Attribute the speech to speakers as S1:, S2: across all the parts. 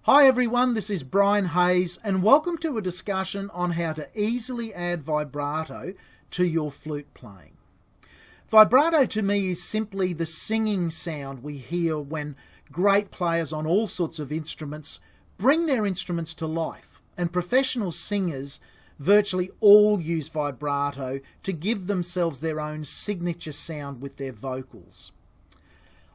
S1: Hi everyone, this is Brian Hayes and welcome to a discussion on how to easily add vibrato to your flute playing. Vibrato to me is simply the singing sound we hear when great players on all sorts of instruments bring their instruments to life, and professional singers virtually all use vibrato to give themselves their own signature sound with their vocals.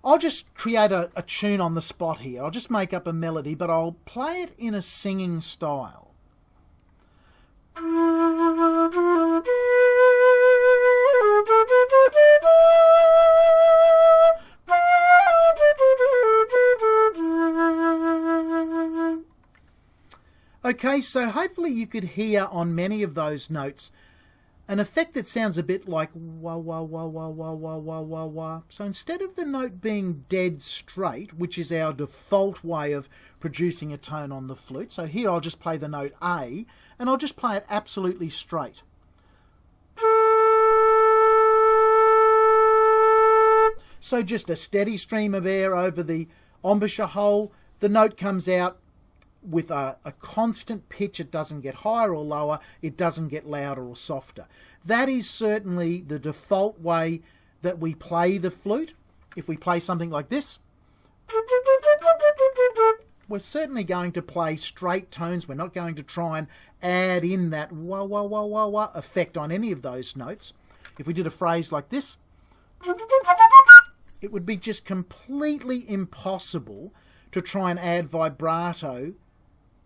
S1: I'll just create a tune on the spot here. I'll just make up a melody, but I'll play it in a singing style. Okay, so hopefully you could hear on many of those notes an effect that sounds a bit like wah, wah, wah, wah, wah, wah, wah, wah, wah. So instead of the note being dead straight, which is our default way of producing a tone on the flute, so here I'll just play the note A, and I'll just play it absolutely straight. So just a steady stream of air over the embouchure hole. The note comes out with a constant pitch. It doesn't get higher or lower, it doesn't get louder or softer. That is certainly the default way that we play the flute. If we play something like this, we're certainly going to play straight tones. We're not going to try and add in that wah wah wah wah wah effect on any of those notes. If we did a phrase like this, it would be just completely impossible to try and add vibrato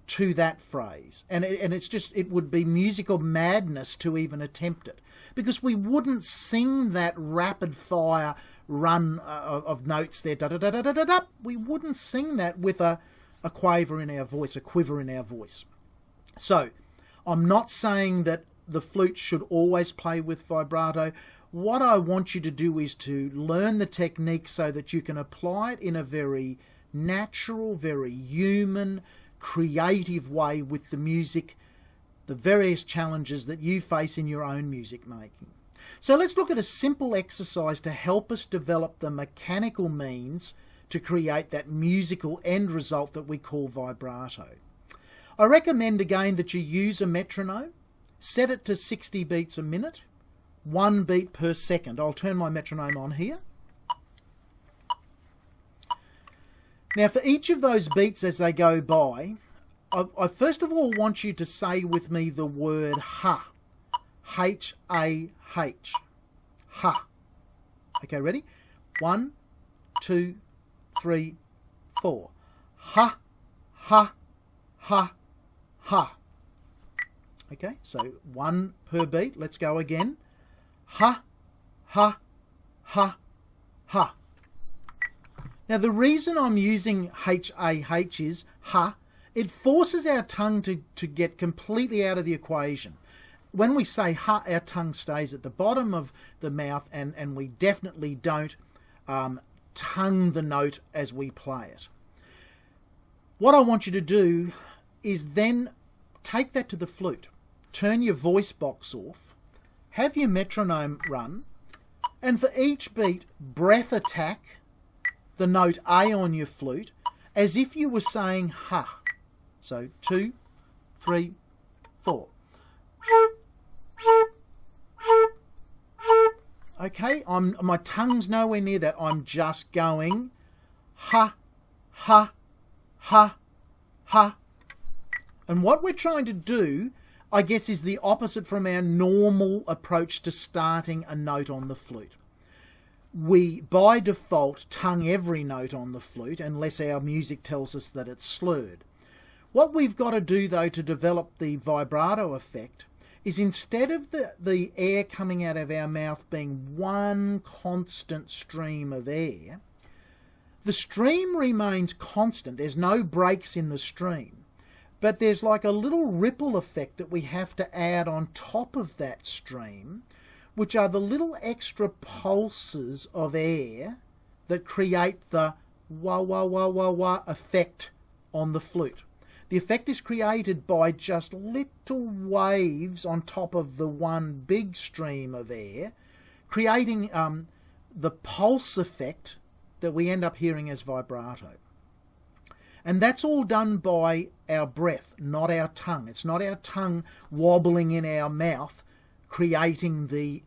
S1: to that phrase, and it would be musical madness to even attempt it, because we wouldn't sing that rapid fire run of notes there, da da da da da da da. We wouldn't sing that with a quaver in our voice, a quiver in our voice. So I'm not saying that the flute should always play with vibrato. What I want you to do is to learn the technique so that you can apply it in a very natural, very human, creative way with the music, the various challenges that you face in your own music making. So let's look at a simple exercise to help us develop the mechanical means to create that musical end result that we call vibrato. I recommend again that you use a metronome, set it to 60 beats a minute, 1 beat per second. I'll turn my metronome on here. Now for each of those beats as they go by, I first of all want you to say with me the word ha. H-A-H. Ha. Okay, ready? 1, 2, 3, 4. Ha, ha, ha, ha. Okay, so 1 per beat. Let's go again. Ha, ha, ha, ha. Now the reason I'm using H-A-H is ha. It forces our tongue to get completely out of the equation. When we say ha, our tongue stays at the bottom of the mouth, and we definitely don't tongue the note as we play it. What I want you to do is then take that to the flute. Turn your voice box off. Have your metronome run. And for each beat, breath attack the note A on your flute as if you were saying ha. So 2, 3, 4. Okay, my tongue's nowhere near that. I'm just going ha, ha, ha, ha. And what we're trying to do, I guess, is the opposite from our normal approach to starting a note on the flute. We, by default, tongue every note on the flute unless our music tells us that it's slurred. What we've got to do, though, to develop the vibrato effect is instead of the air coming out of our mouth being one constant stream of air, the stream remains constant. There's no breaks in the stream. But there's like a little ripple effect that we have to add on top of that stream, which are the little extra pulses of air that create the wah, wah, wah, wah, wah effect on the flute. The effect is created by just little waves on top of the one big stream of air, creating the pulse effect that we end up hearing as vibrato. And that's all done by our breath, not our tongue. It's not our tongue wobbling in our mouth, creating the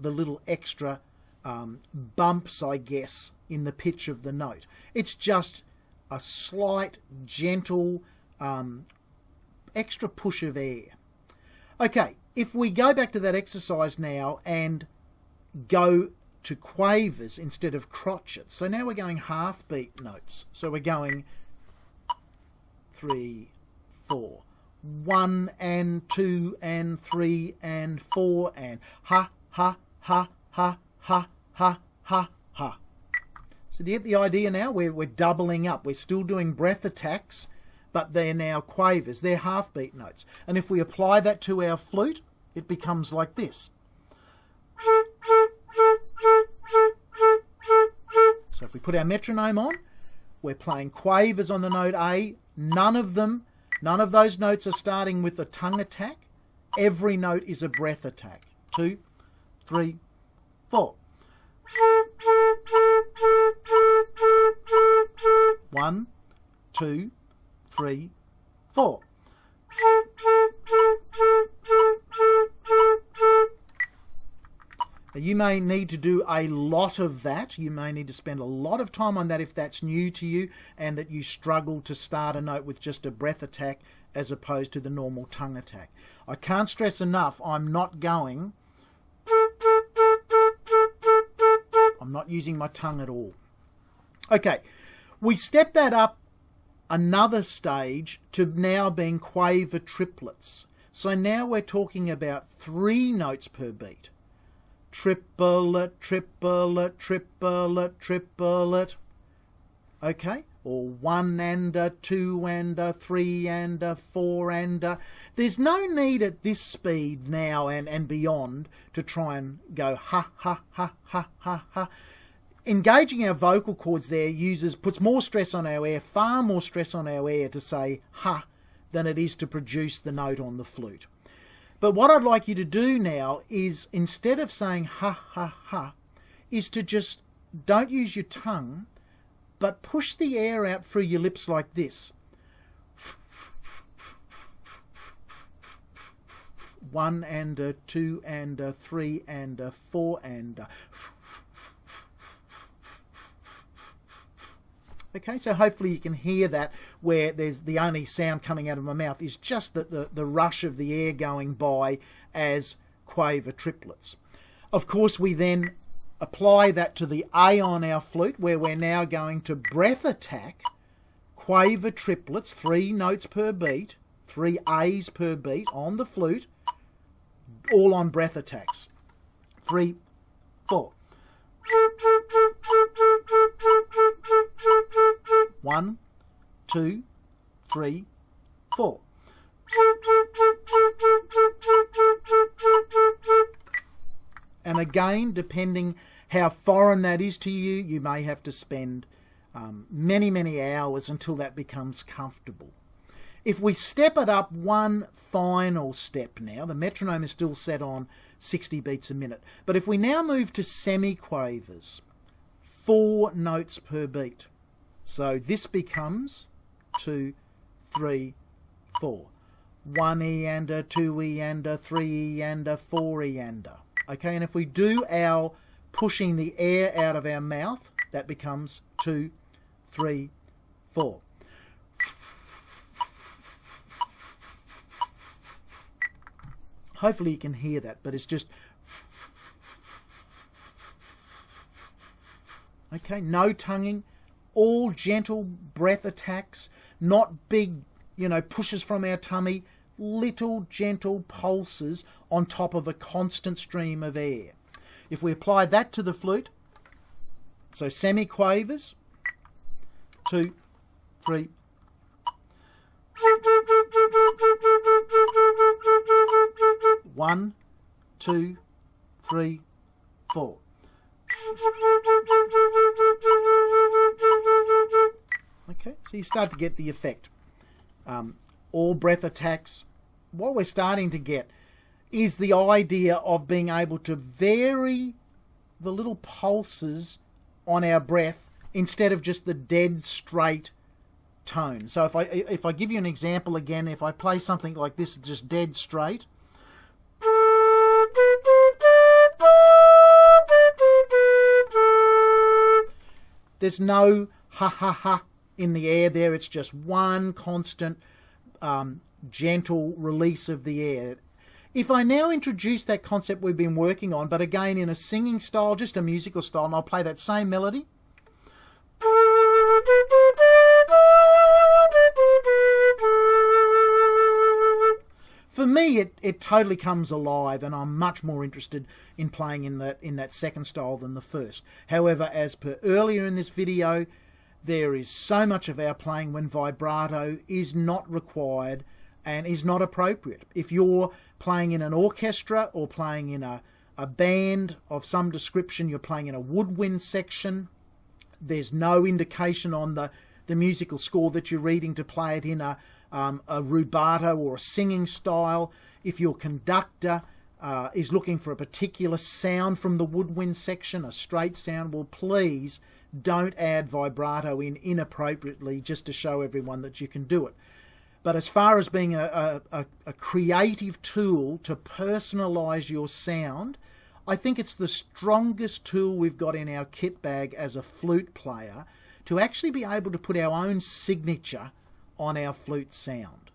S1: little extra bumps, I guess, in the pitch of the note. It's just a slight, gentle, extra push of air. Okay, if we go back to that exercise now and go to quavers instead of crotchets. So now we're going half beat notes. So we're going 3, 4, 1 and 2 and 3 and 4 and ha, ha, ha, ha, ha, ha, ha, ha. So do you get the idea now? We're doubling up. We're still doing breath attacks, but they're now quavers. They're half beat notes. And if we apply that to our flute, it becomes like this. So if we put our metronome on, we're playing quavers on the note A. None of those notes are starting with a tongue attack. Every note is a breath attack. 2, 3, 4. 1, 2, 3, 4. Now you may need to do a lot of that. You may need to spend a lot of time on that if that's new to you and that you struggle to start a note with just a breath attack as opposed to the normal tongue attack. I can't stress enough, I'm not using my tongue at all. Okay, we step that up another stage to now being quaver triplets. So now we're talking about 3 notes per beat. Triplet, triplet, triplet, triplet. Okay? Or 1 and a 2 and a 3 and a 4 and a... There's no need at this speed now and beyond to try and go ha, ha, ha, ha, ha, ha. Engaging our vocal cords there puts more stress on our air, far more stress on our air to say ha than it is to produce the note on the flute. But what I'd like you to do now is, instead of saying ha, ha, ha, is to just don't use your tongue, but push the air out through your lips like this. 1 and a 2 and a 3 and a 4 and a... Okay, so hopefully you can hear that, where there's the only sound coming out of my mouth is just the rush of the air going by as quaver triplets. Of course, we then apply that to the A on our flute, where we're now going to breath attack quaver triplets, 3 notes per beat, 3 A's per beat on the flute, all on breath attacks. 3, 4. 1, 2, 3, 4. And again, depending how foreign that is to you, you may have to spend many hours until that becomes comfortable. If we step it up one final step now, the metronome is still set on 60 beats a minute. But if we now move to semi-quavers, 4 notes per beat. So this becomes 2, 3, 4. 1 E and a 2 E and a 3 E and a 4 E and a. Okay, and if we do our pushing the air out of our mouth, that becomes 2, 3, 4. Hopefully you can hear that, but it's just... Okay, no tonguing, all gentle breath attacks, not big, pushes from our tummy, little gentle pulses on top of a constant stream of air. If we apply that to the flute, so semi-quavers, 2, 3, 1, 2, 3, 4. Okay, so you start to get the effect. All breath attacks. What we're starting to get is the idea of being able to vary the little pulses on our breath instead of just the dead straight tone. So if I give you an example again, if I play something like this just dead straight, there's no ha ha ha in the air there. It's just one constant gentle release of the air. If I now introduce that concept we've been working on, but again in a singing style, just a musical style, and I'll play that same melody. For me, it totally comes alive, and I'm much more interested in playing in that second style than the first. However, as per earlier in this video, there is so much of our playing when vibrato is not required and is not appropriate. If you're playing in an orchestra or playing in a band of some description, you're playing in a woodwind section, there's no indication on the musical score that you're reading to play it in a rubato or a singing style. If your conductor is looking for a particular sound from the woodwind section, a straight sound, well, please don't add vibrato in inappropriately just to show everyone that you can do it. But as far as being a creative tool to personalise your sound, I think it's the strongest tool we've got in our kit bag as a flute player to actually be able to put our own signature on our flute sound.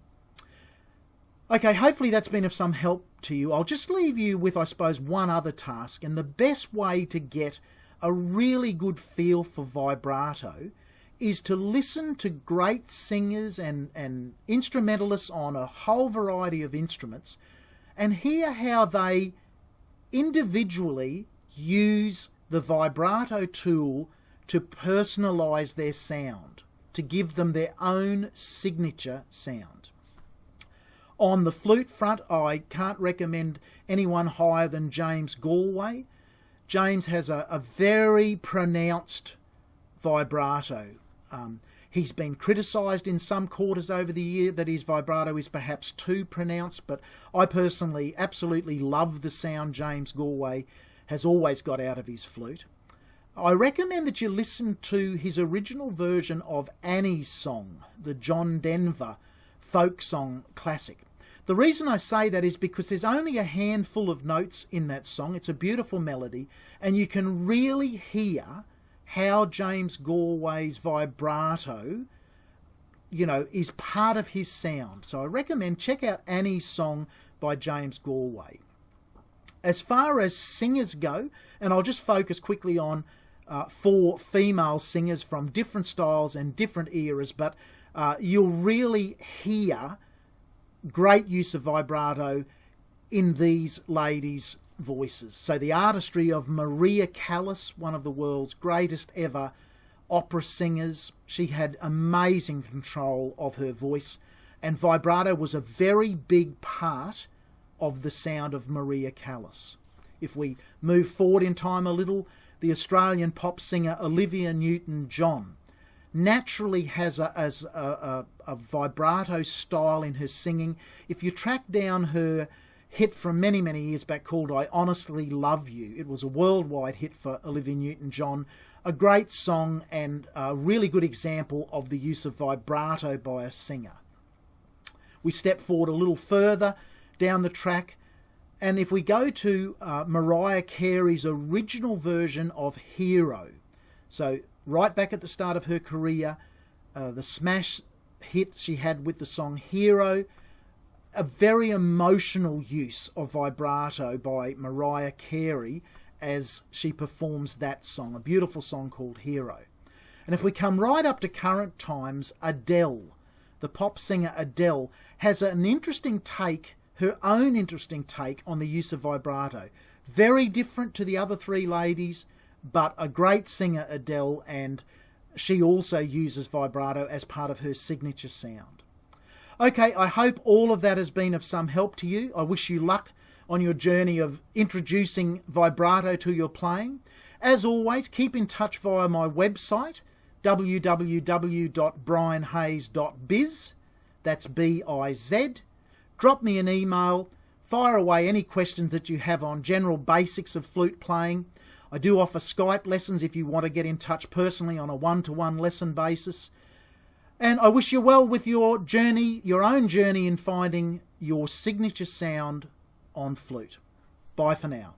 S1: Okay, hopefully that's been of some help to you. I'll just leave you with, I suppose, one other task, and the best way to get a really good feel for vibrato is to listen to great singers and instrumentalists on a whole variety of instruments and hear how they individually use the vibrato tool to personalise their sound, to give them their own signature sound. On the flute front, I can't recommend anyone higher than James Galway. James has a very pronounced vibrato. He's been criticised in some quarters over the year that his vibrato is perhaps too pronounced, but I personally absolutely love the sound James Galway has always got out of his flute. I recommend that you listen to his original version of Annie's Song, the John Denver folk song classic. The reason I say that is because there's only a handful of notes in that song. It's a beautiful melody, and you can really hear how James Galway's vibrato, is part of his sound. So I recommend check out Annie's Song by James Galway. As far as singers go, and I'll just focus quickly on 4 female singers from different styles and different eras, but you'll really hear great use of vibrato in these ladies' voices. So the artistry of Maria Callas, one of the world's greatest ever opera singers. She had amazing control of her voice, and vibrato was a very big part of the sound of Maria Callas. If we move forward in time a little, the Australian pop singer Olivia Newton-John naturally has a vibrato style in her singing. If you track down her hit from many, many years back called I Honestly Love You, it was a worldwide hit for Olivia Newton-John. A great song and a really good example of the use of vibrato by a singer. We step forward a little further down the track, and if we go to Mariah Carey's original version of Hero, so right back at the start of her career, the smash hit she had with the song Hero, a very emotional use of vibrato by Mariah Carey as she performs that song, a beautiful song called Hero. And if we come right up to current times, Adele, the pop singer Adele, has an interesting take, her own interesting take on the use of vibrato. Very different to the other 3 ladies, but a great singer, Adele, and she also uses vibrato as part of her signature sound. Okay, I hope all of that has been of some help to you. I wish you luck on your journey of introducing vibrato to your playing. As always, keep in touch via my website, www.brianhayes.biz. That's B-I-Z. Drop me an email. Fire away any questions that you have on general basics of flute playing. I do offer Skype lessons if you want to get in touch personally on a one-to-one lesson basis. And I wish you well with your journey, your own journey in finding your signature sound on flute. Bye for now.